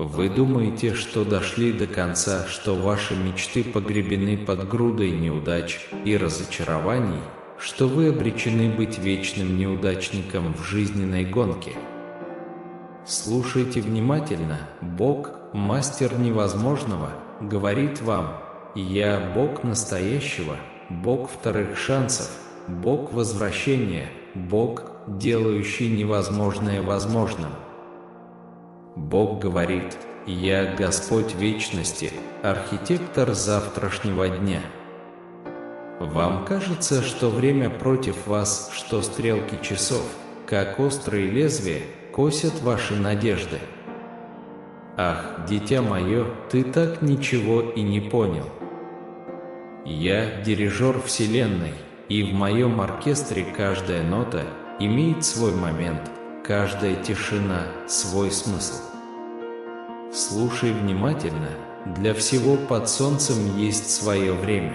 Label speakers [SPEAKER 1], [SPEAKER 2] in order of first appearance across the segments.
[SPEAKER 1] Вы думаете, что дошли до конца, что ваши мечты погребены под грудой неудач и разочарований, что вы обречены быть вечным неудачником в жизненной гонке? Слушайте внимательно. Бог, мастер невозможного, говорит вам: «Я Бог настоящего, Бог вторых шансов, Бог возвращения, Бог, делающий невозможное возможным». Бог говорит: «Я Господь вечности, архитектор завтрашнего дня». Вам кажется, что время против вас, что стрелки часов, как острые лезвия, косят ваши надежды. Ах, дитя мое, ты так ничего и не понял. Я дирижер Вселенной, и в моем оркестре каждая нота имеет свой момент, каждая тишина – свой смысл. Слушай внимательно, для всего под солнцем есть свое время.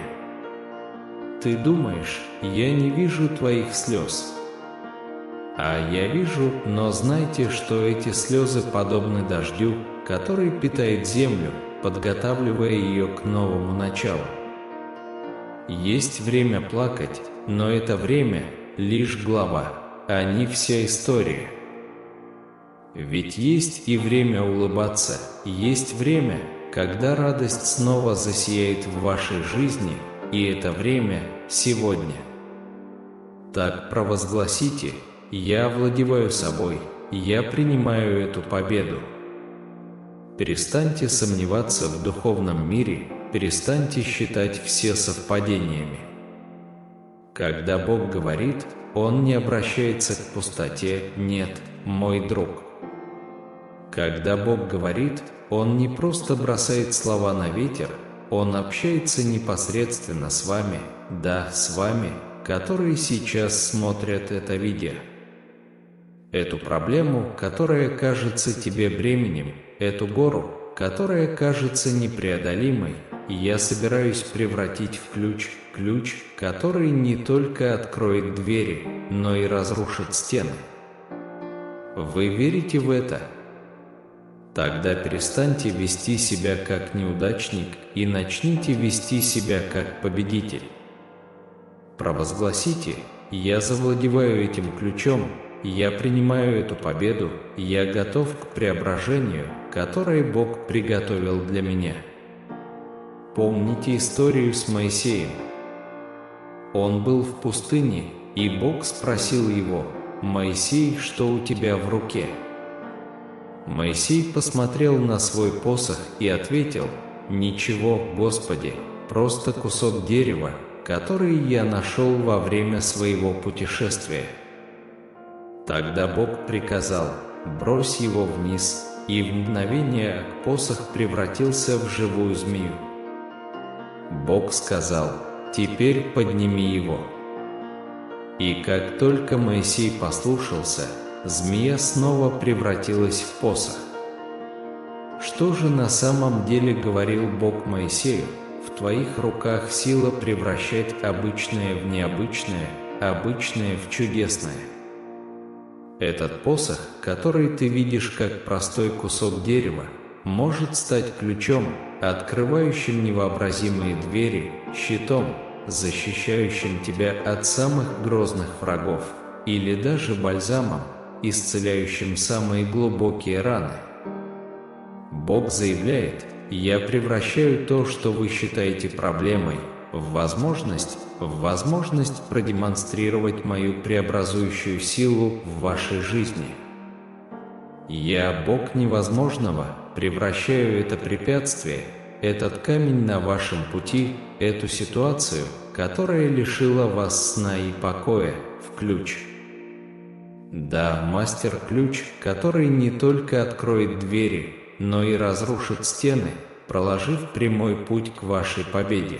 [SPEAKER 1] Ты думаешь, я не вижу твоих слез? А я вижу, но знайте, что эти слезы подобны дождю, который питает землю, подготавливая ее к новому началу. Есть время плакать, но это время – лишь глава, а не вся история. Ведь есть и время улыбаться, есть время, когда радость снова засияет в вашей жизни, и это время – сегодня. Так провозгласите: «Я овладеваю собой, я принимаю эту победу». Перестаньте сомневаться в духовном мире, перестаньте считать все совпадениями. Когда Бог говорит, Он не обращается к пустоте, нет, мой друг. Когда Бог говорит, Он не просто бросает слова на ветер, Он общается непосредственно с вами, да, с вами, которые сейчас смотрят это видео. Эту проблему, которая кажется тебе бременем, эту гору, которая кажется непреодолимой, я собираюсь превратить в ключ, который не только откроет двери, но и разрушит стены. Вы верите в это? Тогда перестаньте вести себя как неудачник и начните вести себя как победитель. Провозгласите: «Я завладеваю этим ключом, я принимаю эту победу, я готов к преображению, которое Бог приготовил для меня». Помните историю с Моисеем? Он был в пустыне, и Бог спросил его: «Моисей, что у тебя в руке?» Моисей посмотрел на свой посох и ответил: «Ничего, Господи, просто кусок дерева, который я нашел во время своего путешествия». Тогда Бог приказал: «Брось его вниз», и в мгновение посох превратился в живую змею. Бог сказал: «Теперь подними его». И как только Моисей послушался, змея снова превратилась в посох. Что же на самом деле говорил Бог Моисею? В твоих руках сила превращать обычное в необычное, обычное в чудесное. Этот посох, который ты видишь как простой кусок дерева, может стать ключом, открывающим невообразимые двери, щитом, защищающим тебя от самых грозных врагов, или даже бальзамом, исцеляющим самые глубокие раны. Бог заявляет: «Я превращаю то, что вы считаете проблемой, в возможность продемонстрировать мою преобразующую силу в вашей жизни. Я, Бог невозможного, превращаю это препятствие, этот камень на вашем пути, эту ситуацию, которая лишила вас сна и покоя, в ключ». Да, мастер-ключ, который не только откроет двери, но и разрушит стены, проложив прямой путь к вашей победе.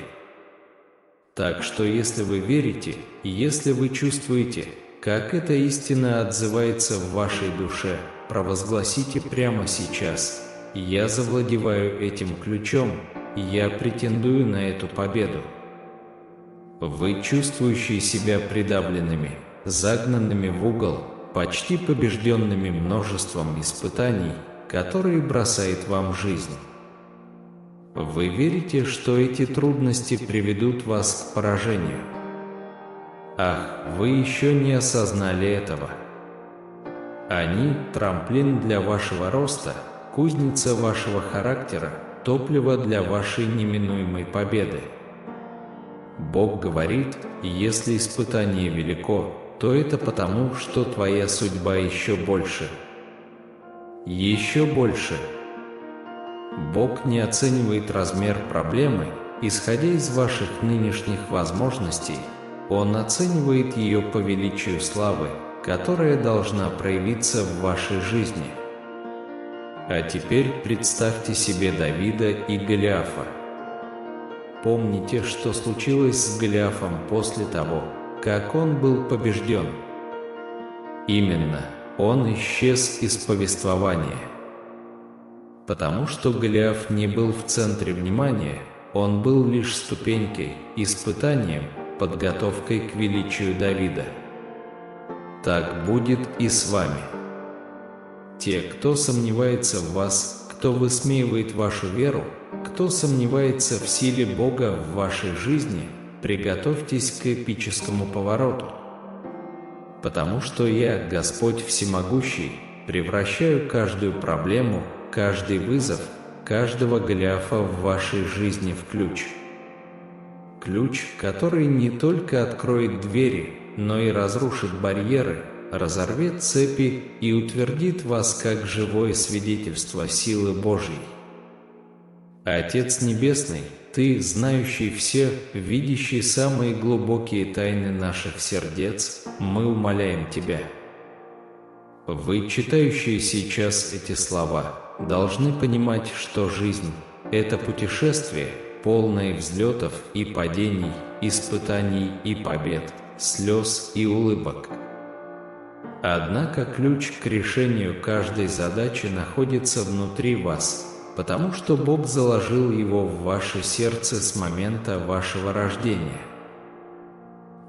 [SPEAKER 1] Так что если вы верите, если вы чувствуете, как эта истина отзывается в вашей душе, провозгласите прямо сейчас: «Я завладеваю этим ключом, я претендую на эту победу». Вы, чувствующие себя придавленными, загнанными в угол, почти побежденными множеством испытаний, которые бросает вам жизнь. Вы верите, что эти трудности приведут вас к поражению? Ах, вы еще не осознали этого. Они – трамплин для вашего роста, кузница вашего характера, топливо для вашей неминуемой победы. Бог говорит, если испытание велико, то это потому, что твоя судьба еще больше. Еще больше. Бог не оценивает размер проблемы, исходя из ваших нынешних возможностей. Он оценивает ее по величию славы, которая должна проявиться в вашей жизни. А теперь представьте себе Давида и Голиафа. Помните, что случилось с Голиафом после того, как он был побежден? Именно, он исчез из повествования. Потому что Голиаф не был в центре внимания, он был лишь ступенькой, испытанием, подготовкой к величию Давида. Так будет и с вами. Те, кто сомневается в вас, кто высмеивает вашу веру, кто сомневается в силе Бога в вашей жизни, приготовьтесь к эпическому повороту. Потому что я, Господь Всемогущий, превращаю каждую проблему, каждый вызов, каждого Голиафа в вашей жизни в ключ. Ключ, который не только откроет двери, но и разрушит барьеры, разорвет цепи и утвердит вас как живое свидетельство силы Божьей. Отец Небесный, Ты, знающий все, видящий самые глубокие тайны наших сердец, мы умоляем Тебя. Вы, читающие сейчас эти слова, должны понимать, что жизнь – это путешествие, полное взлетов и падений, испытаний и побед, слез и улыбок. Однако ключ к решению каждой задачи находится внутри вас, потому что Бог заложил его в ваше сердце с момента вашего рождения.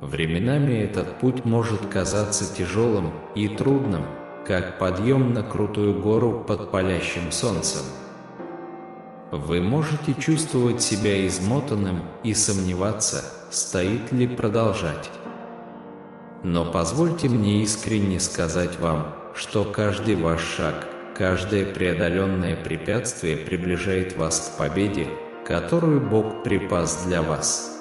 [SPEAKER 1] Временами этот путь может казаться тяжелым и трудным, как подъем на крутую гору под палящим солнцем. Вы можете чувствовать себя измотанным и сомневаться, стоит ли продолжать. Но позвольте мне искренне сказать вам, что каждый ваш шаг, каждое преодоленное препятствие приближает вас к победе, которую Бог припас для вас.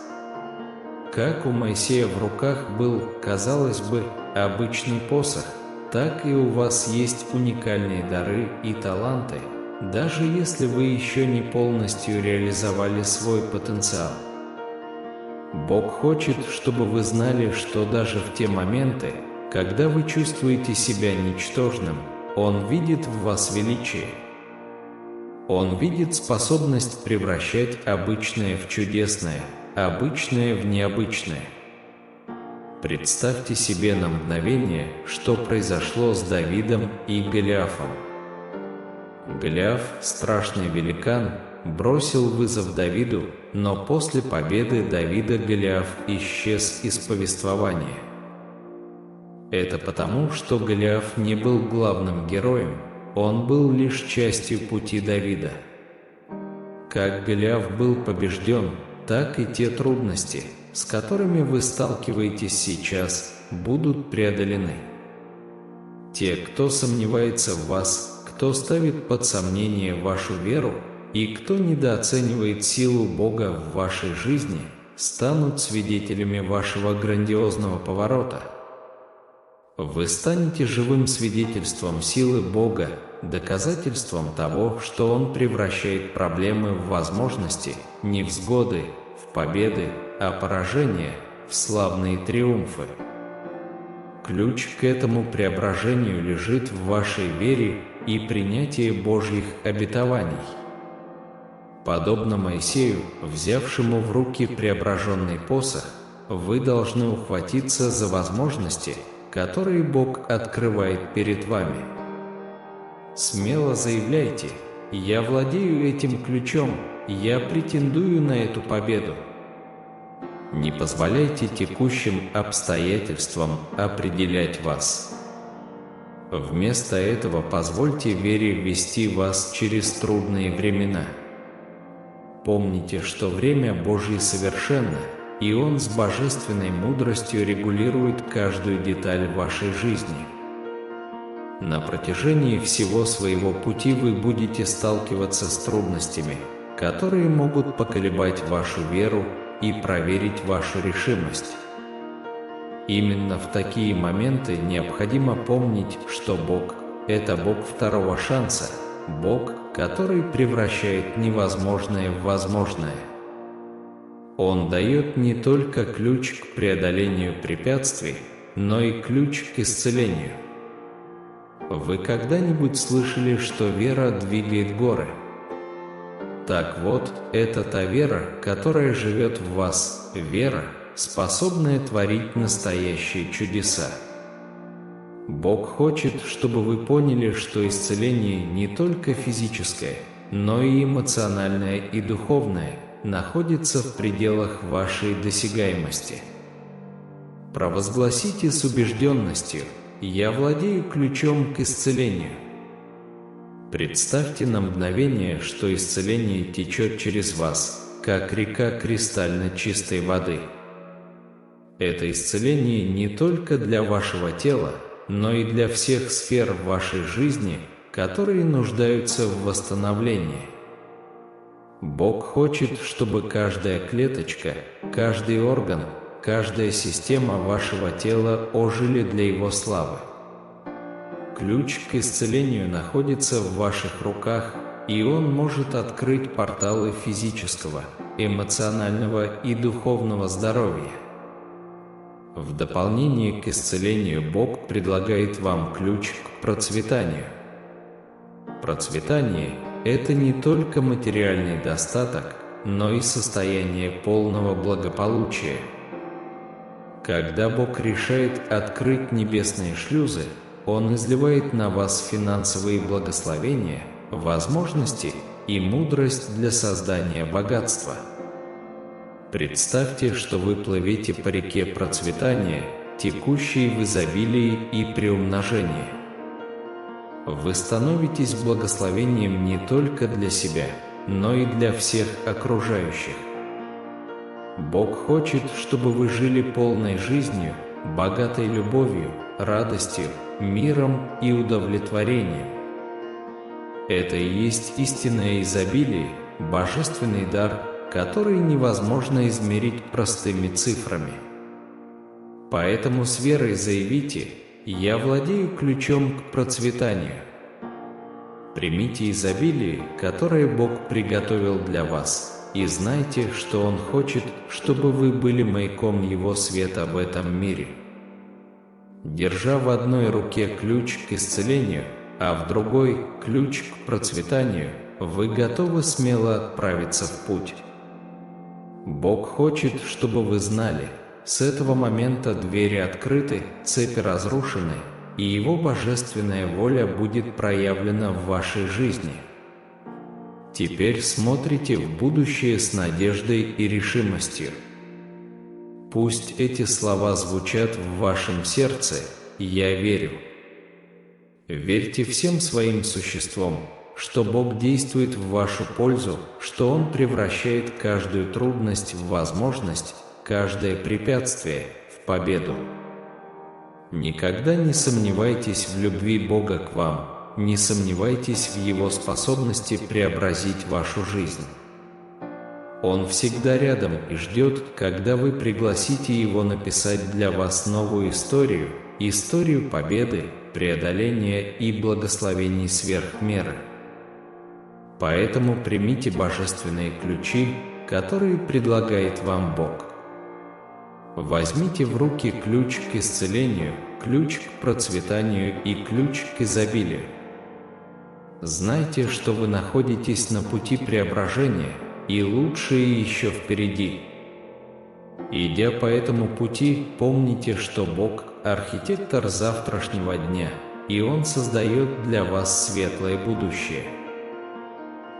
[SPEAKER 1] Как у Моисея в руках был, казалось бы, обычный посох, так и у вас есть уникальные дары и таланты, даже если вы еще не полностью реализовали свой потенциал. Бог хочет, чтобы вы знали, что даже в те моменты, когда вы чувствуете себя ничтожным, Он видит в вас величие. Он видит способность превращать обычное в чудесное, обычное в необычное. Представьте себе на мгновение, что произошло с Давидом и Голиафом. Голиаф, страшный великан, бросил вызов Давиду, но после победы Давида Голиаф исчез из повествования. Это потому, что Голиаф не был главным героем, он был лишь частью пути Давида. Как Голиаф был побежден, так и те трудности, с которыми вы сталкиваетесь сейчас, будут преодолены. Те, кто сомневается в вас, кто ставит под сомнение вашу веру и кто недооценивает силу Бога в вашей жизни, станут свидетелями вашего грандиозного поворота. Вы станете живым свидетельством силы Бога, доказательством того, что Он превращает проблемы в возможности, невзгоды в победы, а поражения в славные триумфы. Ключ к этому преображению лежит в вашей вере и принятии Божьих обетований. Подобно Моисею, взявшему в руки преображенный посох, вы должны ухватиться за возможности, которые Бог открывает перед вами. Смело заявляйте: «Я владею этим ключом, я претендую на эту победу». Не позволяйте текущим обстоятельствам определять вас. Вместо этого позвольте вере вести вас через трудные времена. Помните, что время Божье совершенно, и Он с божественной мудростью регулирует каждую деталь вашей жизни. На протяжении всего своего пути вы будете сталкиваться с трудностями, которые могут поколебать вашу веру и проверить вашу решимость. Именно в такие моменты необходимо помнить, что Бог – это Бог второго шанса, Бог, который превращает невозможное в возможное. Он дает не только ключ к преодолению препятствий, но и ключ к исцелению. Вы когда-нибудь слышали, что вера двигает горы? Так вот, это та вера, которая живет в вас, вера, способная творить настоящие чудеса. Бог хочет, чтобы вы поняли, что исцеление не только физическое, но и эмоциональное и духовное находится в пределах вашей досягаемости. Провозгласите с убежденностью: «Я владею ключом к исцелению». Представьте на мгновение, что исцеление течет через вас, как река кристально чистой воды. Это исцеление не только для вашего тела, но и для всех сфер вашей жизни, которые нуждаются в восстановлении. Бог хочет, чтобы каждая клеточка, каждый орган, каждая система вашего тела ожили для Его славы. Ключ к исцелению находится в ваших руках, и он может открыть порталы физического, эмоционального и духовного здоровья. В дополнение к исцелению Бог предлагает вам ключ к процветанию. Процветание – это не только материальный достаток, но и состояние полного благополучия. Когда Бог решает открыть небесные шлюзы, Он изливает на вас финансовые благословения, возможности и мудрость для создания богатства. Представьте, что вы плывете по реке процветания, текущей в изобилии и приумножении. Вы становитесь благословением не только для себя, но и для всех окружающих. Бог хочет, чтобы вы жили полной жизнью, богатой любовью, радостью, миром и удовлетворением. Это и есть истинное изобилие, божественный дар, который невозможно измерить простыми цифрами. Поэтому с верой заявите: «Я владею ключом к процветанию». Примите изобилие, которое Бог приготовил для вас, и знайте, что Он хочет, чтобы вы были маяком Его света в этом мире. Держа в одной руке ключ к исцелению, а в другой – ключ к процветанию, вы готовы смело отправиться в путь. Бог хочет, чтобы вы знали, с этого момента двери открыты, цепи разрушены, и Его божественная воля будет проявлена в вашей жизни. Теперь смотрите в будущее с надеждой и решимостью. Пусть эти слова звучат в вашем сердце: «Я верю». Верьте всем своим существом, что Бог действует в вашу пользу, что Он превращает каждую трудность в возможность, каждое препятствие в победу. Никогда не сомневайтесь в любви Бога к вам, не сомневайтесь в Его способности преобразить вашу жизнь. Он всегда рядом и ждет, когда вы пригласите Его написать для вас новую историю, историю победы, преодоления и благословений сверх меры. Поэтому примите божественные ключи, которые предлагает вам Бог. Возьмите в руки ключ к исцелению, ключ к процветанию и ключ к изобилию. Знайте, что вы находитесь на пути преображения, и лучшее еще впереди. Идя по этому пути, помните, что Бог – архитектор завтрашнего дня, и Он создает для вас светлое будущее.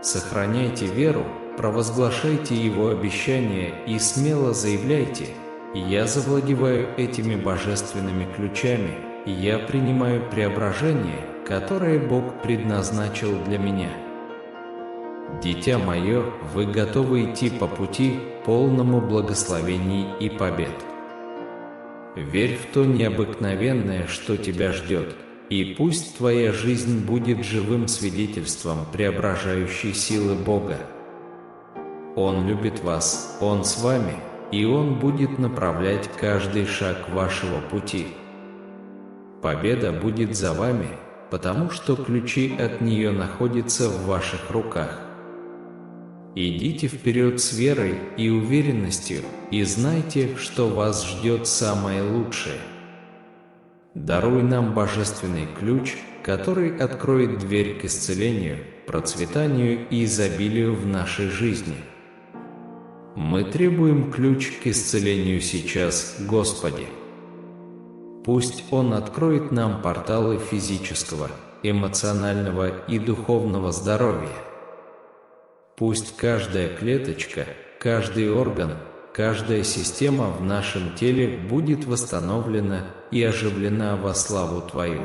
[SPEAKER 1] Сохраняйте веру, провозглашайте Его обещания и смело заявляйте: «Я завладеваю этими божественными ключами, я принимаю преображение, которое Бог предназначил для меня. Дитя мое, вы готовы идти по пути, полному благословений и побед. Верь в то необыкновенное, что тебя ждет, и пусть твоя жизнь будет живым свидетельством преображающей силы Бога. Он любит вас, Он с вами, и Он будет направлять каждый шаг вашего пути. Победа будет за вами, потому что ключи от нее находятся в ваших руках. Идите вперед с верой и уверенностью, и знайте, что вас ждет самое лучшее. Даруй нам божественный ключ, который откроет дверь к исцелению, процветанию и изобилию в нашей жизни. Мы требуем ключ к исцелению сейчас, Господи. Пусть Он откроет нам порталы физического, эмоционального и духовного здоровья. Пусть каждая клеточка, каждый орган, каждая система в нашем теле будет восстановлена и оживлена во славу Твою.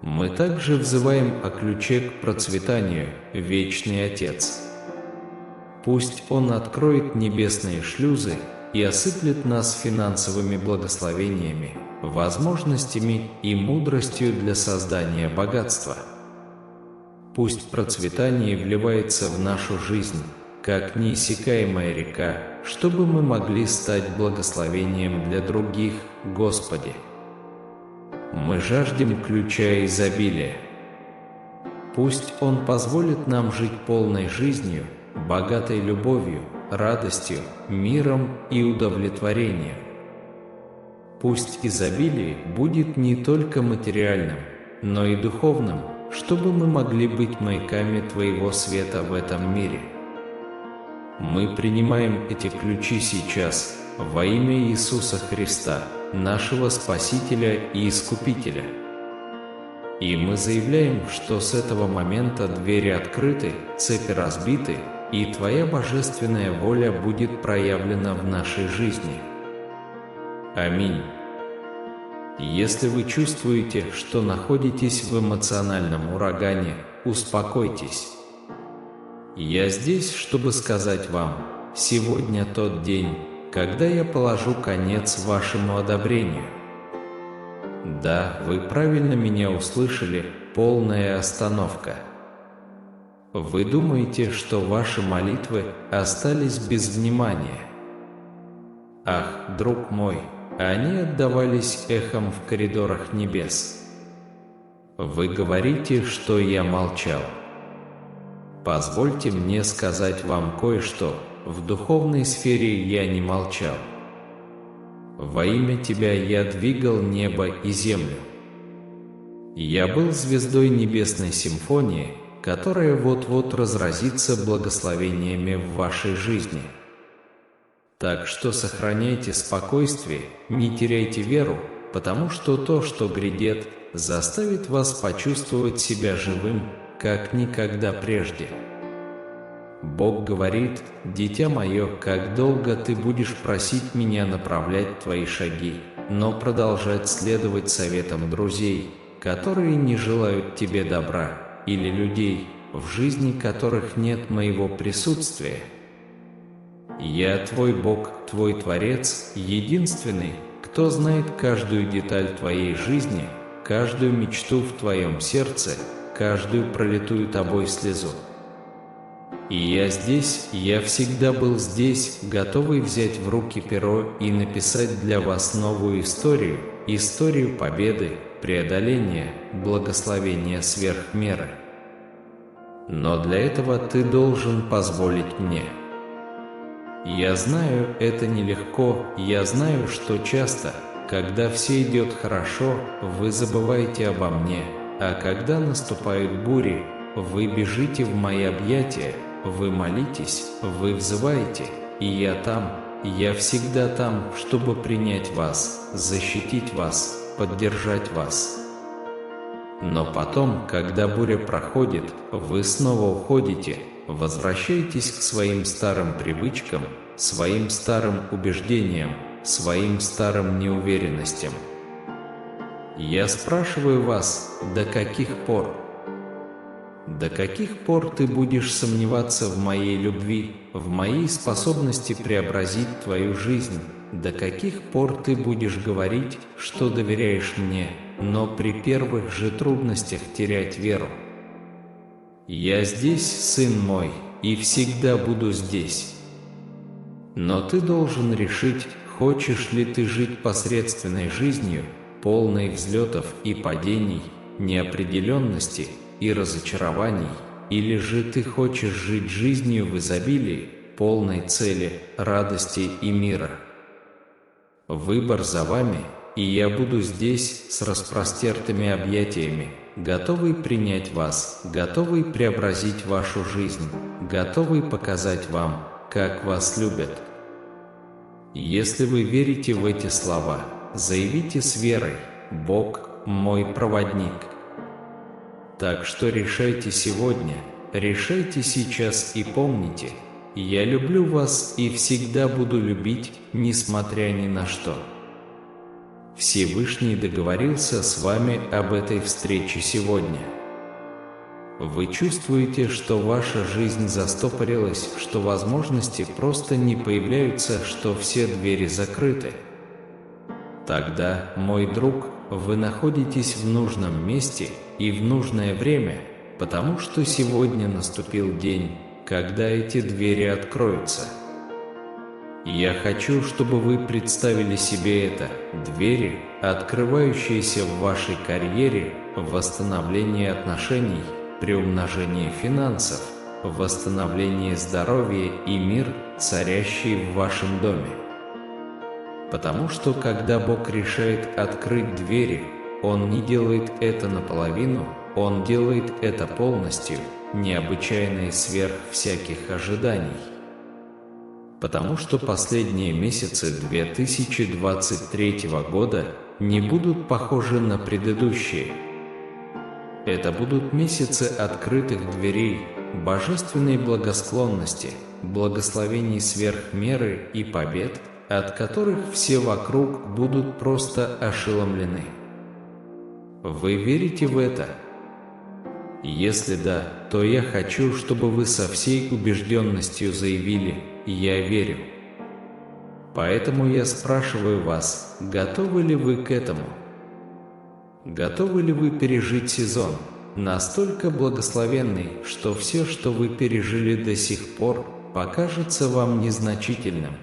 [SPEAKER 1] Мы также взываем о ключе к процветанию, Вечный Отец. Пусть Он откроет небесные шлюзы и осыплет нас финансовыми благословениями, возможностями и мудростью для создания богатства. Пусть процветание вливается в нашу жизнь, как неиссякаемая река, чтобы мы могли стать благословением для других, Господи. Мы жаждем ключа изобилия. Пусть Он позволит нам жить полной жизнью, богатой любовью, радостью, миром и удовлетворением. Пусть изобилие будет не только материальным, но и духовным, чтобы мы могли быть маяками Твоего света в этом мире. Мы принимаем эти ключи сейчас во имя Иисуса Христа, нашего Спасителя и Искупителя. И мы заявляем, что с этого момента двери открыты, цепи разбиты, и Твоя божественная воля будет проявлена в нашей жизни. Аминь. Если вы чувствуете, что находитесь в эмоциональном урагане, успокойтесь. Я здесь, чтобы сказать вам, сегодня тот день, когда я положу конец вашему одобрению. Да, вы правильно меня услышали, полная остановка. Вы думаете, что ваши молитвы остались без внимания? Ах, друг мой, они отдавались эхом в коридорах небес. Вы говорите, что я молчал. Позвольте мне сказать вам кое-что, в духовной сфере я не молчал. Во имя Тебя я двигал небо и землю. Я был звездой небесной симфонии, которая вот-вот разразится благословениями в вашей жизни. Так что сохраняйте спокойствие, не теряйте веру, потому что то, что грядет, заставит вас почувствовать себя живым, как никогда прежде. Бог говорит: «Дитя мое, как долго ты будешь просить меня направлять твои шаги, но продолжать следовать советам друзей, которые не желают тебе добра, или людей, в жизни которых нет моего присутствия? Я твой Бог, твой Творец, единственный, кто знает каждую деталь твоей жизни, каждую мечту в твоем сердце, каждую пролитую тобой слезу. И я здесь, я всегда был здесь, готовый взять в руки перо и написать для вас новую историю, историю победы, преодоления, благословения сверх меры. Но для этого ты должен позволить мне. Я знаю, это нелегко, я знаю, что часто, когда все идет хорошо, вы забываете обо мне, а когда наступают бури, вы бежите в мои объятия, вы молитесь, вы взываете, и я там, я всегда там, чтобы принять вас, защитить вас, поддержать вас. Но потом, когда буря проходит, вы снова уходите, возвращаетесь к своим старым привычкам, своим старым убеждениям, своим старым неуверенностям. Я спрашиваю вас, до каких пор? До каких пор ты будешь сомневаться в моей любви, в моей способности преобразить твою жизнь? До каких пор ты будешь говорить, что доверяешь мне, но при первых же трудностях терять веру? Я здесь, сын мой, и всегда буду здесь. Но ты должен решить, хочешь ли ты жить посредственной жизнью, полной взлетов и падений, неопределенности и разочарований, или же ты хочешь жить жизнью в изобилии, полной цели, радости и мира. Выбор за вами, и я буду здесь с распростертыми объятиями, готовый принять вас, готовый преобразить вашу жизнь, готовый показать вам, как вас любят. Если вы верите в эти слова, заявите с верой: «Бог – мой проводник». Так что решайте сегодня, решайте сейчас и помните: я люблю вас и всегда буду любить, несмотря ни на что. Всевышний договорился с вами об этой встрече сегодня. Вы чувствуете, что ваша жизнь застопорилась, что возможности просто не появляются, что все двери закрыты? Тогда, мой друг, вы находитесь в нужном месте и в нужное время, потому что сегодня наступил день, когда эти двери откроются. Я хочу, чтобы вы представили себе это: двери, открывающиеся в вашей карьере, в восстановлении отношений, приумножении финансов, в восстановлении здоровья и мир, царящий в вашем доме. Потому что когда Бог решает открыть двери, Он не делает это наполовину, Он делает это полностью, необычайно и сверх всяких ожиданий. Потому что последние месяцы 2023 года не будут похожи на предыдущие. Это будут месяцы открытых дверей, божественной благосклонности, благословений сверх меры и побед, от которых все вокруг будут просто ошеломлены. Вы верите в это? Если да, то я хочу, чтобы вы со всей убежденностью заявили: «Я верю». Поэтому я спрашиваю вас, готовы ли вы к этому? Готовы ли вы пережить сезон, настолько благословенный, что все, что вы пережили до сих пор, покажется вам незначительным?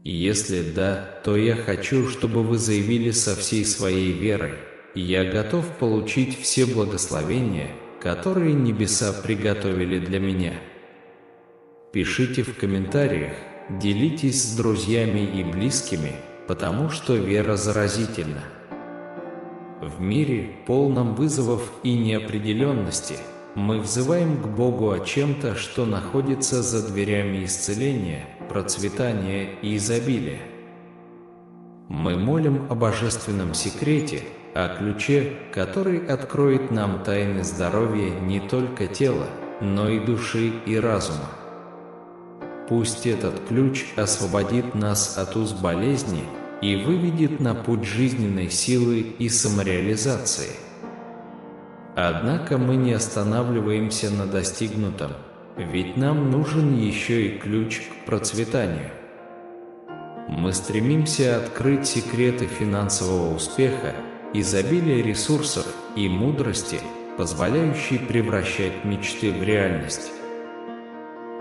[SPEAKER 1] Если да, то я хочу, чтобы вы заявили со всей своей верой: «Я готов получить все благословения, которые небеса приготовили для меня». Пишите в комментариях, делитесь с друзьями и близкими, потому что вера заразительна. В мире, полном вызовов и неопределенности, мы взываем к Богу о чем-то, что находится за дверями исцеления, процветания и изобилия. Мы молим о божественном секрете, о ключе, который откроет нам тайны здоровья не только тела, но и души и разума. Пусть этот ключ освободит нас от уз болезни и выведет на путь жизненной силы и самореализации. Однако мы не останавливаемся на достигнутом, ведь нам нужен еще и ключ к процветанию. Мы стремимся открыть секреты финансового успеха, изобилия ресурсов и мудрости, позволяющей превращать мечты в реальность.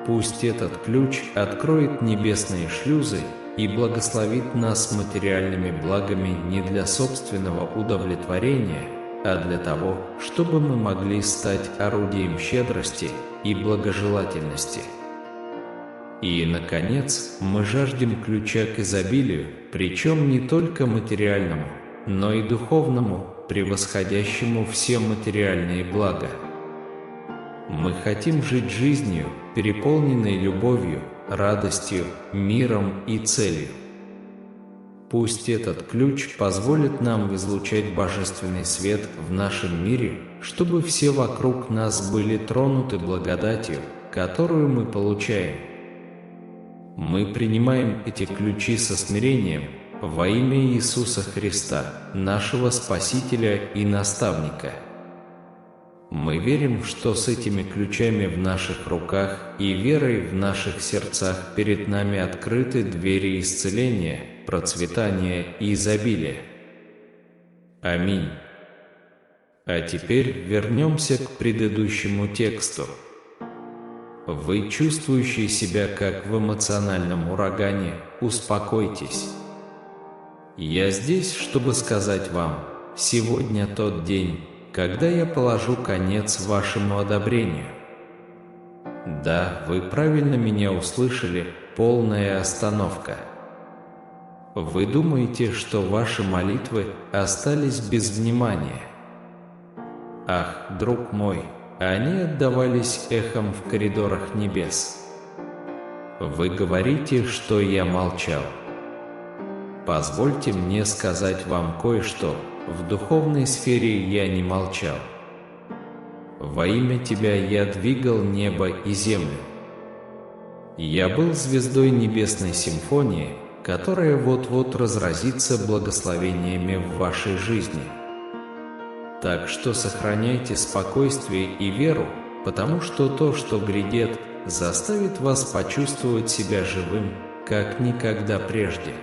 [SPEAKER 1] Пусть этот ключ откроет небесные шлюзы и благословит нас материальными благами не для собственного удовлетворения, а для того, чтобы мы могли стать орудием щедрости и благожелательности. И, наконец, мы жаждем ключа к изобилию, причем не только материальному, но и духовному, превосходящему все материальные блага. Мы хотим жить жизнью, переполненной любовью, радостью, миром и целью. Пусть этот ключ позволит нам излучать божественный свет в нашем мире, чтобы все вокруг нас были тронуты благодатью, которую мы получаем. Мы принимаем эти ключи со смирением, во имя Иисуса Христа, нашего Спасителя и Наставника. Мы верим, что с этими ключами в наших руках и верой в наших сердцах перед нами открыты двери исцеления, процветания и изобилия. Аминь. А теперь вернемся к предыдущему тексту. Вы, чувствующие себя как в эмоциональном урагане, успокойтесь. Я здесь, чтобы сказать вам, сегодня тот день, когда я положу конец вашему одобрению. Да, вы правильно меня услышали, полная остановка. Вы думаете, что ваши молитвы остались без внимания? Ах, друг мой, они отдавались эхом в коридорах небес. Вы говорите, что я молчал. Позвольте мне сказать вам кое-что. В духовной сфере я не молчал. Во имя Тебя я двигал небо и землю. Я был звездой небесной симфонии, которая вот-вот разразится благословениями в вашей жизни. Так что сохраняйте спокойствие и веру, потому что то, что грядет, заставит вас почувствовать себя живым, как никогда прежде.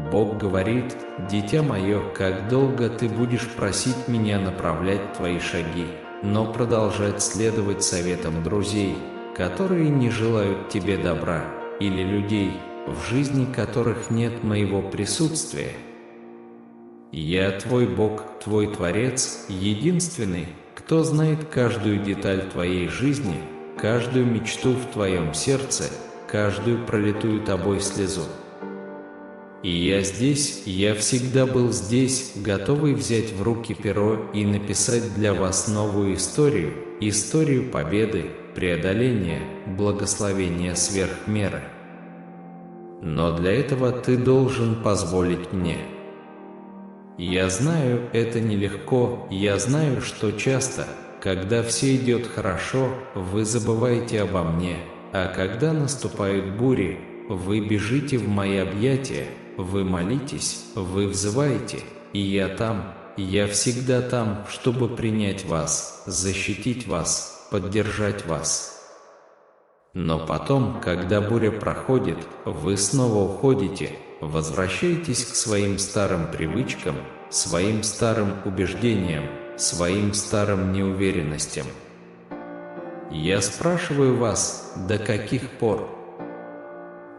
[SPEAKER 1] Бог говорит: «Дитя мое, как долго ты будешь просить меня направлять твои шаги, но продолжать следовать советам друзей, которые не желают тебе добра, или людей, в жизни которых нет моего присутствия? Я твой Бог, твой Творец, единственный, кто знает каждую деталь твоей жизни, каждую мечту в твоем сердце, каждую пролитую тобой слезу. И я здесь, я всегда был здесь, готовый взять в руки перо и написать для вас новую историю, историю победы, преодоления, благословения сверх меры. Но для этого ты должен позволить мне. Я знаю, это нелегко, я знаю, что часто, когда все идет хорошо, вы забываете обо мне, а когда наступают бури, вы бежите в мои объятия, вы молитесь, вы взываете, и я там, я всегда там, чтобы принять вас, защитить вас, поддержать вас. Но потом, когда буря проходит, вы снова уходите, возвращаетесь к своим старым привычкам, своим старым убеждениям, своим старым неуверенностям. Я спрашиваю вас, до каких пор?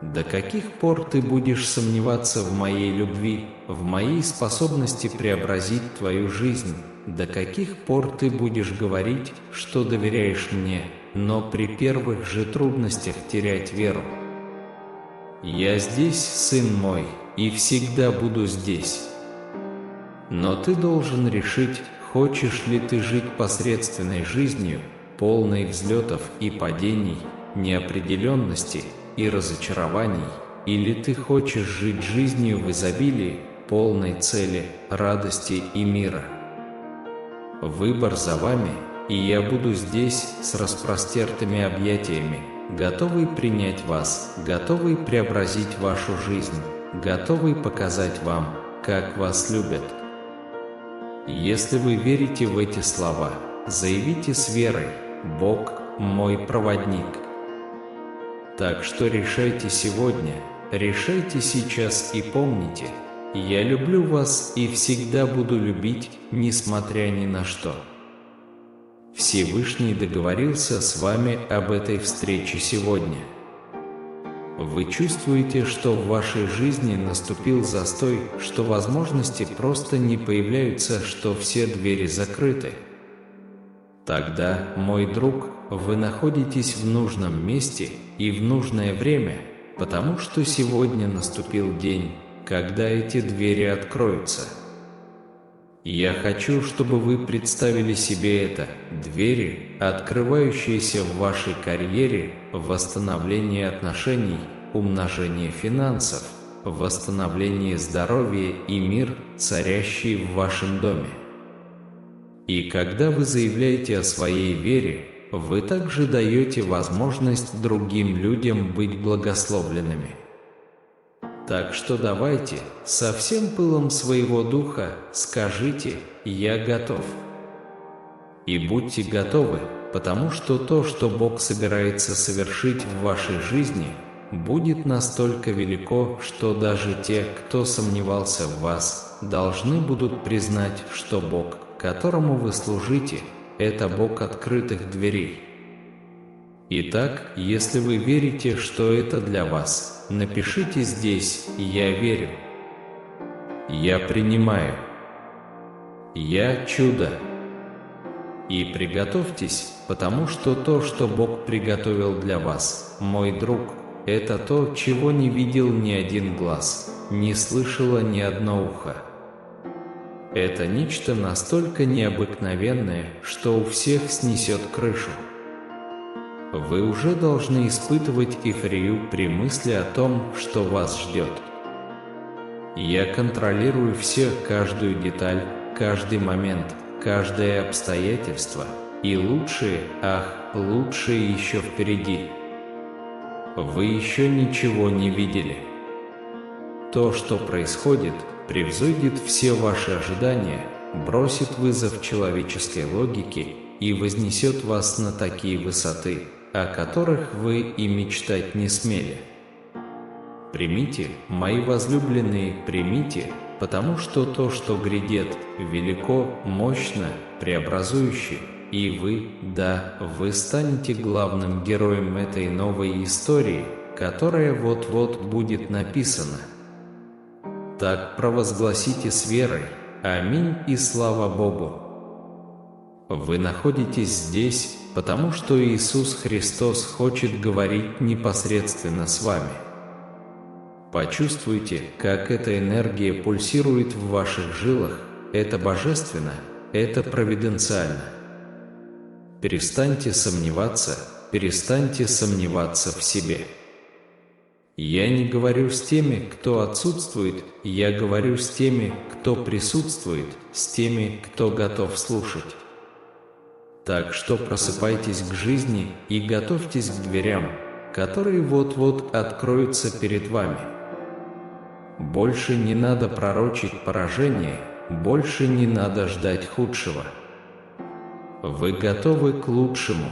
[SPEAKER 1] До каких пор ты будешь сомневаться в моей любви, в моей способности преобразить твою жизнь? До каких пор ты будешь говорить, что доверяешь мне, но при первых же трудностях терять веру? Я здесь, сын мой, и всегда буду здесь. Но ты должен решить, хочешь ли ты жить посредственной жизнью, полной взлетов и падений, неопределенности и разочарований, или ты хочешь жить жизнью в изобилии, полной цели, радости и мира. Выбор за вами, и я буду здесь с распростертыми объятиями, готовый принять вас, готовый преобразить вашу жизнь, готовый показать вам, как вас любят. Если вы верите в эти слова, заявите с верой: «Бог – мой проводник». Так что решайте сегодня, решайте сейчас и помните, я люблю вас и всегда буду любить, несмотря ни на что. Всевышний договорился с вами об этой встрече сегодня. Вы чувствуете, что в вашей жизни наступил застой, что возможности просто не появляются, что все двери закрыты? Тогда, мой друг, вы находитесь в нужном месте и в нужное время, потому что сегодня наступил день, когда эти двери откроются. Я хочу, чтобы вы представили себе это: двери, открывающиеся в вашей карьере, восстановление отношений, умножение финансов, восстановление здоровья и мир, царящий в вашем доме. И когда вы заявляете о своей вере, вы также даете возможность другим людям быть благословленными. Так что давайте, со всем пылом своего духа, скажите «Я готов». И будьте готовы, потому что то, что Бог собирается совершить в вашей жизни, будет настолько велико, что даже те, кто сомневался в вас, должны будут признать, что Бог, которому вы служите, это Бог открытых дверей. Итак, если вы верите, что это для вас, напишите здесь «Я верю». «Я принимаю». «Я чудо». И приготовьтесь, потому что то, что Бог приготовил для вас, мой друг, это то, чего не видел ни один глаз, не слышало ни одно ухо. Это нечто настолько необыкновенное, что у всех снесет крышу. Вы уже должны испытывать эйфорию при мысли о том, что вас ждет. Я контролирую каждую деталь, каждый момент, каждое обстоятельство, и лучшее еще впереди. Вы еще ничего не видели. То, что происходит, превзойдет все ваши ожидания, бросит вызов человеческой логике и вознесет вас на такие высоты, о которых вы и мечтать не смели. Примите, мои возлюбленные, примите, потому что то, что грядет, велико, мощно, преобразующе, и вы станете главным героем этой новой истории, которая вот-вот будет написана. Так провозгласите с верой. Аминь и слава Богу. Вы находитесь здесь, потому что Иисус Христос хочет говорить непосредственно с вами. Почувствуйте, как эта энергия пульсирует в ваших жилах. Это божественно, это провиденциально. Перестаньте сомневаться в себе. Я не говорю с теми, кто отсутствует, я говорю с теми, кто присутствует, с теми, кто готов слушать. Так что просыпайтесь к жизни и готовьтесь к дверям, которые вот-вот откроются перед вами. Больше не надо пророчить поражение, больше не надо ждать худшего. Вы готовы к лучшему.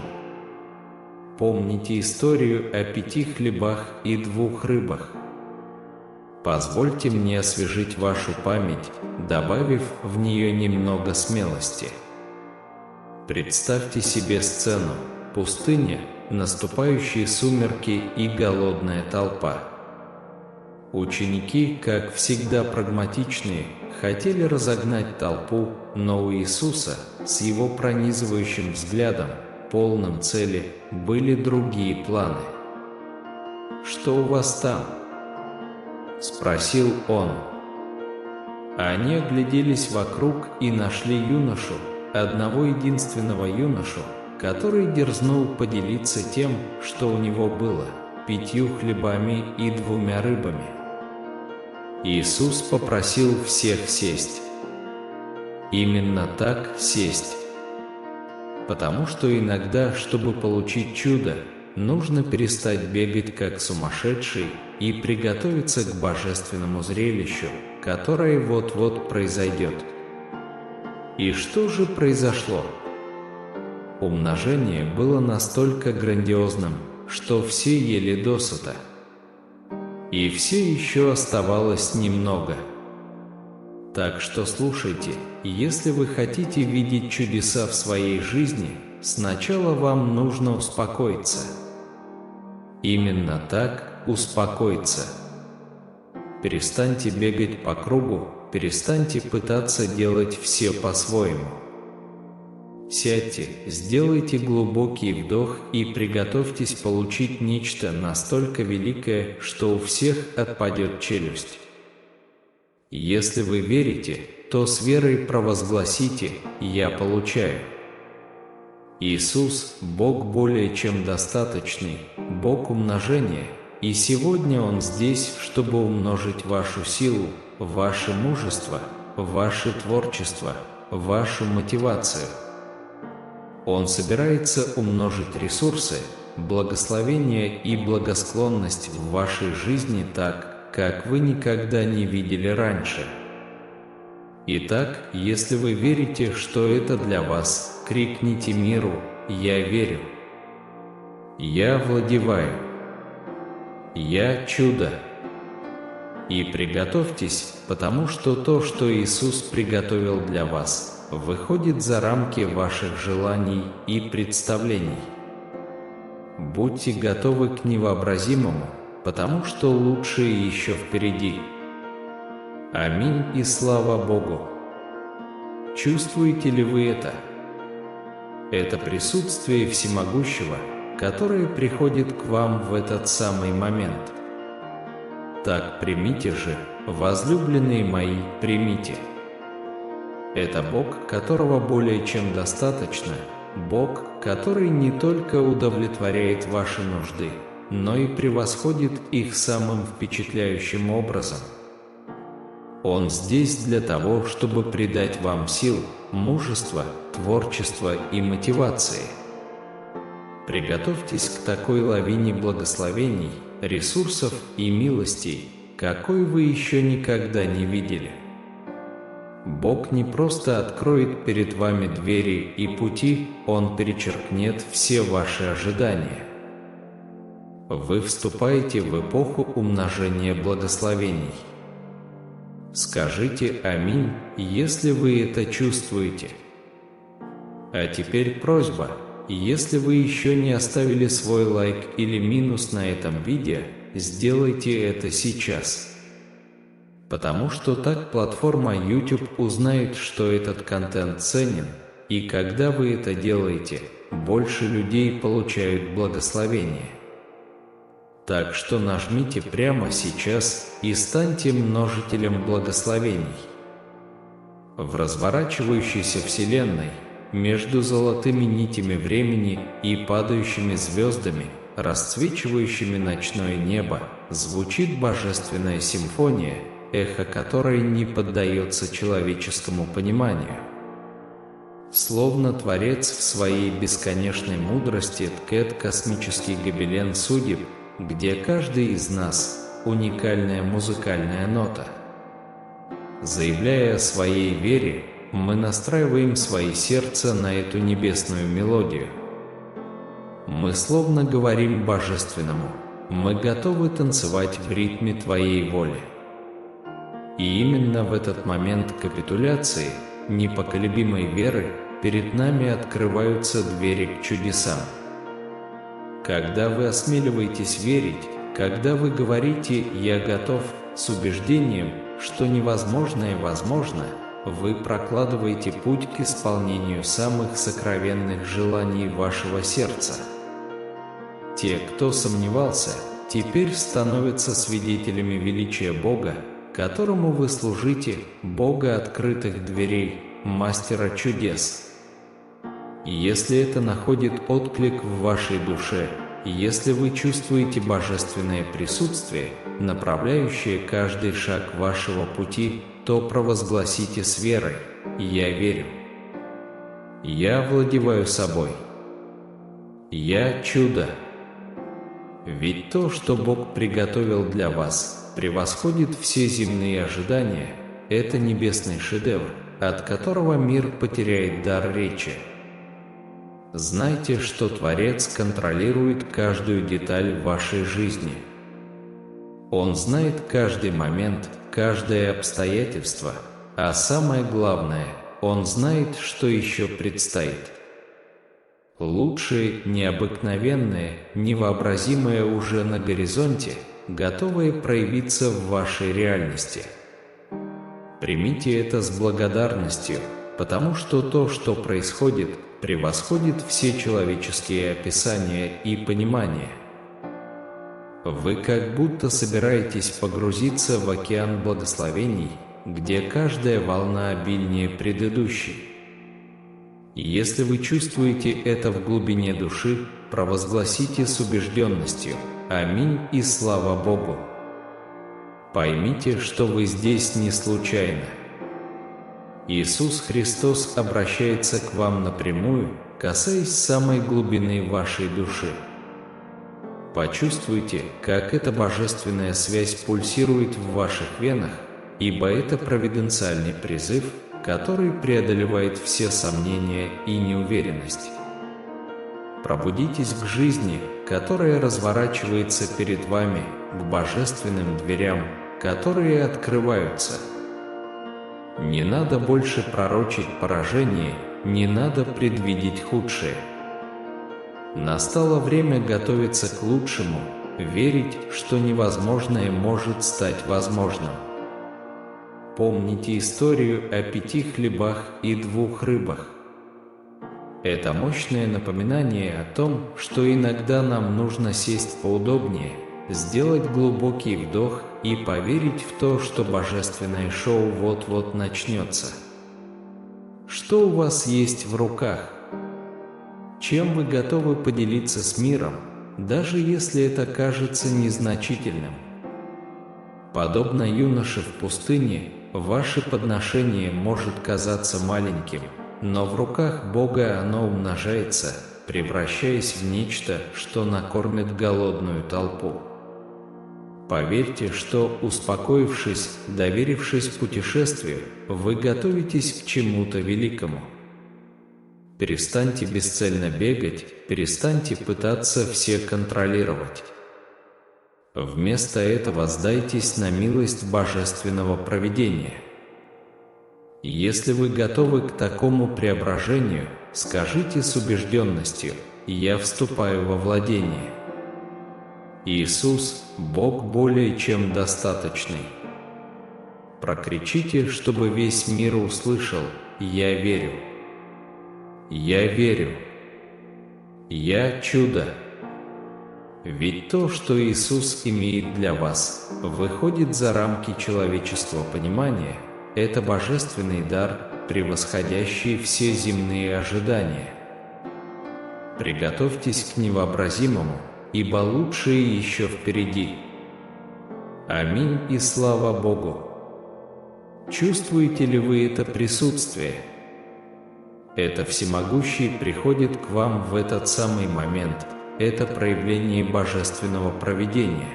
[SPEAKER 1] Помните историю о 5 хлебах и 2 рыбах. Позвольте мне освежить вашу память, добавив в нее немного смелости. Представьте себе сцену: пустыня, наступающие сумерки и голодная толпа. Ученики, как всегда прагматичные, хотели разогнать толпу, но у Иисуса, с его пронизывающим взглядом, полным цели, были другие планы. «Что у вас там?» – спросил он. Они огляделись вокруг и нашли юношу, одного единственного юношу, который дерзнул поделиться тем, что у него было, 5 хлебами и 2 рыбами. Иисус попросил всех сесть. Именно так сесть. Потому что иногда, чтобы получить чудо, нужно перестать бегать как сумасшедший и приготовиться к божественному зрелищу, которое вот-вот произойдет. И что же произошло? Умножение было настолько грандиозным, что все ели досыта. И все еще оставалось немного. Так что слушайте, если вы хотите видеть чудеса в своей жизни, сначала вам нужно успокоиться. Именно так, успокоиться. Перестаньте бегать по кругу, перестаньте пытаться делать все по-своему. Сядьте, сделайте глубокий вдох и приготовьтесь получить нечто настолько великое, что у всех отпадет челюсть. Если вы верите, то с верой провозгласите «Я получаю». Иисус – Бог более чем достаточный, Бог умножения, и сегодня Он здесь, чтобы умножить вашу силу, ваше мужество, ваше творчество, вашу мотивацию. Он собирается умножить ресурсы, благословение и благосклонность в вашей жизни так, как вы никогда не видели раньше. Итак, если вы верите, что это для вас, крикните миру: «Я верю». Я владеваю. Я чудо. И приготовьтесь, потому что то, что Иисус приготовил для вас, выходит за рамки ваших желаний и представлений. Будьте готовы к невообразимому, потому что лучшее еще впереди. Аминь и слава Богу! Чувствуете ли вы это? Это присутствие Всемогущего, которое приходит к вам в этот самый момент. Так примите же, возлюбленные мои, примите. Это Бог, которого более чем достаточно, Бог, который не только удовлетворяет ваши нужды, но и превосходит их самым впечатляющим образом. Он здесь для того, чтобы придать вам сил, мужества, творчества и мотивации. Приготовьтесь к такой лавине благословений, ресурсов и милостей, какой вы еще никогда не видели. Бог не просто откроет перед вами двери и пути, Он перечеркнет все ваши ожидания. Вы вступаете в эпоху умножения благословений. Скажите «Аминь», если вы это чувствуете. А теперь просьба: если вы еще не оставили свой лайк или минус на этом видео, сделайте это сейчас. Потому что так платформа YouTube узнает, что этот контент ценен, и когда вы это делаете, больше людей получают благословение. Так что нажмите прямо сейчас и станьте множителем благословений. В разворачивающейся Вселенной, между золотыми нитями времени и падающими звездами, расцвечивающими ночное небо, звучит божественная симфония, эхо которой не поддается человеческому пониманию. Словно Творец в своей бесконечной мудрости ткет космический гобелен судеб, где каждый из нас – уникальная музыкальная нота. Заявляя о своей вере, мы настраиваем свои сердца на эту небесную мелодию. Мы словно говорим Божественному: мы готовы танцевать в ритме Твоей воли. И именно в этот момент капитуляции, непоколебимой веры, перед нами открываются двери к чудесам. Когда вы осмеливаетесь верить, когда вы говорите «Я готов» с убеждением, что невозможное возможно, вы прокладываете путь к исполнению самых сокровенных желаний вашего сердца. Те, кто сомневался, теперь становятся свидетелями величия Бога, которому вы служите, Бога открытых дверей, Мастера чудес. Если это находит отклик в вашей душе, если вы чувствуете божественное присутствие, направляющее каждый шаг вашего пути, то провозгласите с верой: «Я верю». Я владеваю собой. Я чудо. Ведь то, что Бог приготовил для вас, превосходит все земные ожидания. Это небесный шедевр, от которого мир потеряет дар речи. Знайте, что Творец контролирует каждую деталь вашей жизни. Он знает каждый момент, каждое обстоятельство, а самое главное, Он знает, что еще предстоит. Лучшее, необыкновенное, невообразимое уже на горизонте, готовое проявиться в вашей реальности. Примите это с благодарностью, потому что то, что происходит, превосходит все человеческие описания и понимания. Вы как будто собираетесь погрузиться в океан благословений, где каждая волна обильнее предыдущей. Если вы чувствуете это в глубине души, провозгласите с убежденностью: «Аминь» и слава Богу. Поймите, что вы здесь не случайно. Иисус Христос обращается к вам напрямую, касаясь самой глубины вашей души. Почувствуйте, как эта божественная связь пульсирует в ваших венах, ибо это провиденциальный призыв, который преодолевает все сомнения и неуверенность. Пробудитесь к жизни, которая разворачивается перед вами, к божественным дверям, которые открываются. Не надо больше пророчить поражение, не надо предвидеть худшее. Настало время готовиться к лучшему, верить, что невозможное может стать возможным. Помните историю о 5 хлебах и 2 рыбах. Это мощное напоминание о том, что иногда нам нужно сесть поудобнее, сделать глубокий вдох и поверить в то, что божественное шоу вот-вот начнется. Что у вас есть в руках? Чем вы готовы поделиться с миром, даже если это кажется незначительным? Подобно юноше в пустыне, ваше подношение может казаться маленьким, но в руках Бога оно умножается, превращаясь в нечто, что накормит голодную толпу. Поверьте, что, успокоившись, доверившись путешествию, вы готовитесь к чему-то великому. Перестаньте бесцельно бегать, перестаньте пытаться все контролировать. Вместо этого сдайтесь на милость божественного провидения. Если вы готовы к такому преображению, скажите с убежденностью: «Я вступаю во владение». Иисус – Бог более чем достаточный. Прокричите, чтобы весь мир услышал: «Я верю». Я верю. Я чудо. Ведь то, что Иисус имеет для вас, выходит за рамки человеческого понимания. Это божественный дар, превосходящий все земные ожидания. Приготовьтесь к невообразимому, ибо лучшее еще впереди. Аминь и слава Богу! Чувствуете ли вы это присутствие? Это всемогущий приходит к вам в этот самый момент. Это проявление божественного провидения.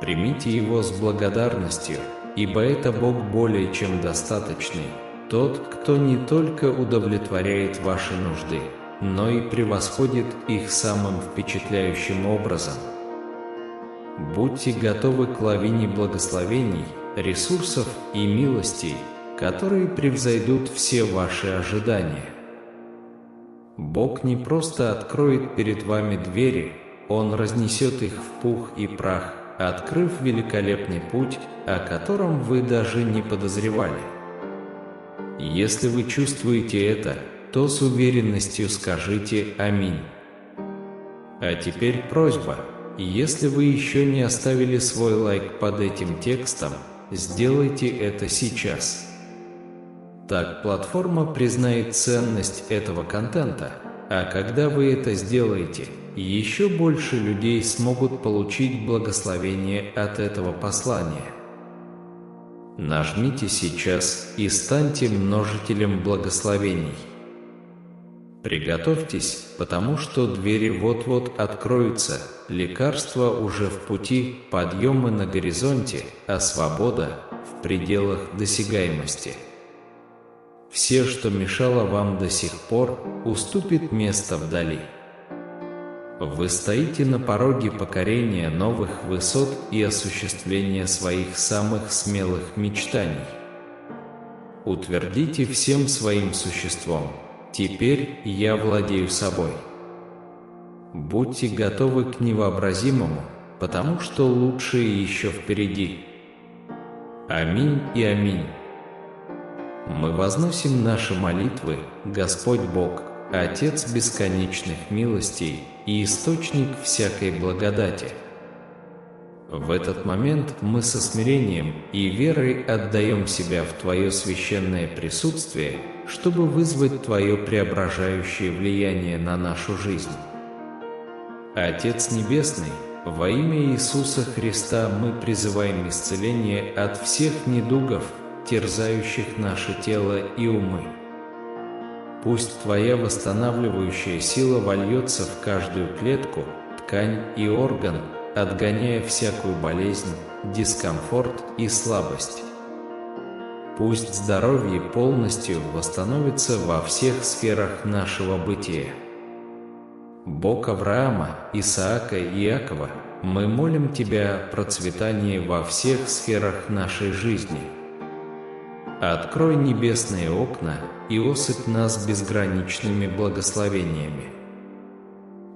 [SPEAKER 1] Примите его с благодарностью, ибо это Бог более чем достаточный, тот, кто не только удовлетворяет ваши нужды, но и превосходит их самым впечатляющим образом. Будьте готовы к лавине благословений, ресурсов и милостей, которые превзойдут все ваши ожидания. Бог не просто откроет перед вами двери, Он разнесет их в пух и прах, открыв великолепный путь, о котором вы даже не подозревали. Если вы чувствуете это, то с уверенностью скажите «Аминь». А теперь просьба: если вы еще не оставили свой лайк под этим текстом, сделайте это сейчас. Так платформа признает ценность этого контента, а когда вы это сделаете, еще больше людей смогут получить благословение от этого послания. Нажмите сейчас и станьте множителем благословений. Приготовьтесь, потому что двери вот-вот откроются, лекарства уже в пути, подъемы на горизонте, а свобода в пределах досягаемости. Все, что мешало вам до сих пор, уступит место вдали. Вы стоите на пороге покорения новых высот и осуществления своих самых смелых мечтаний. Утвердите всем своим существом: «Теперь я владею собой». Будьте готовы к невообразимому, потому что лучшее еще впереди. Аминь и аминь. Мы возносим наши молитвы, Господь Бог, Отец бесконечных милостей и Источник всякой благодати. В этот момент мы со смирением и верой отдаем себя в Твое священное присутствие, чтобы вызвать Твое преображающее влияние на нашу жизнь. Отец Небесный, во имя Иисуса Христа мы призываем исцеление от всех недугов, терзающих наше тело и умы. Пусть Твоя восстанавливающая сила вольется в каждую клетку, ткань и орган, отгоняя всякую болезнь, дискомфорт и слабость. Пусть здоровье полностью восстановится во всех сферах нашего бытия. Бог Авраама, Исаака и Иакова, мы молим Тебя о процветании во всех сферах нашей жизни. Открой небесные окна и осыпь нас безграничными благословениями.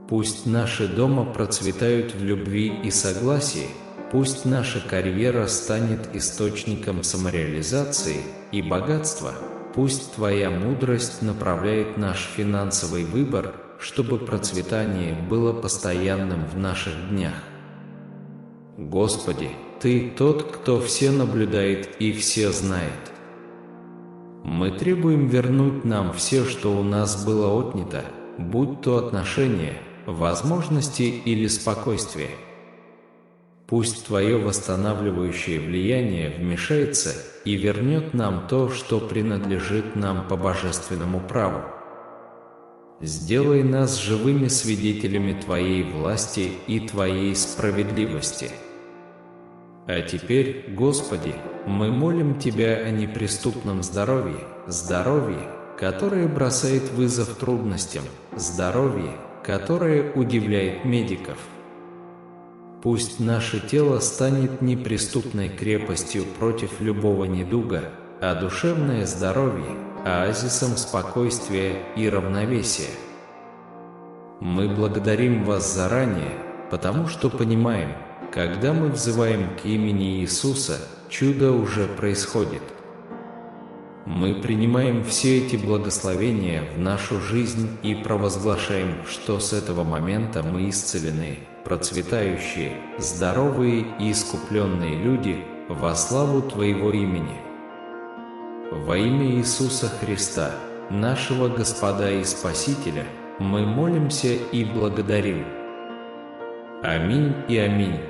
[SPEAKER 1] Пусть наши дома процветают в любви и согласии, пусть наша карьера станет источником самореализации и богатства, пусть Твоя мудрость направляет наш финансовый выбор, чтобы процветание было постоянным в наших днях. Господи, Ты тот, кто все наблюдает и все знает. Мы требуем вернуть нам все, что у нас было отнято, будь то отношения, возможности или спокойствие. Пусть Твое восстанавливающее влияние вмешается и вернет нам то, что принадлежит нам по божественному праву. Сделай нас живыми свидетелями Твоей власти и Твоей справедливости. А теперь, Господи, мы молим Тебя о неприступном здоровье, которое бросает вызов трудностям, здоровье, которое удивляет медиков. Пусть наше тело станет неприступной крепостью против любого недуга, а душевное здоровье – оазисом спокойствия и равновесия. Мы благодарим Вас заранее, потому что понимаем, когда мы взываем к имени Иисуса, чудо уже происходит. Мы принимаем все эти благословения в нашу жизнь и провозглашаем, что с этого момента мы исцелены, процветающие, здоровые и искупленные люди во славу Твоего имени. Во имя Иисуса Христа, нашего Господа и Спасителя, мы молимся и благодарим. Аминь и аминь.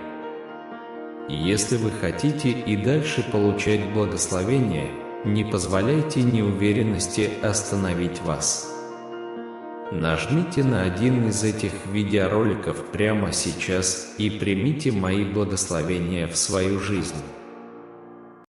[SPEAKER 1] Если вы хотите и дальше получать благословение, не позволяйте неуверенности остановить вас. Нажмите на один из этих видеороликов прямо сейчас и примите мои благословения в свою жизнь.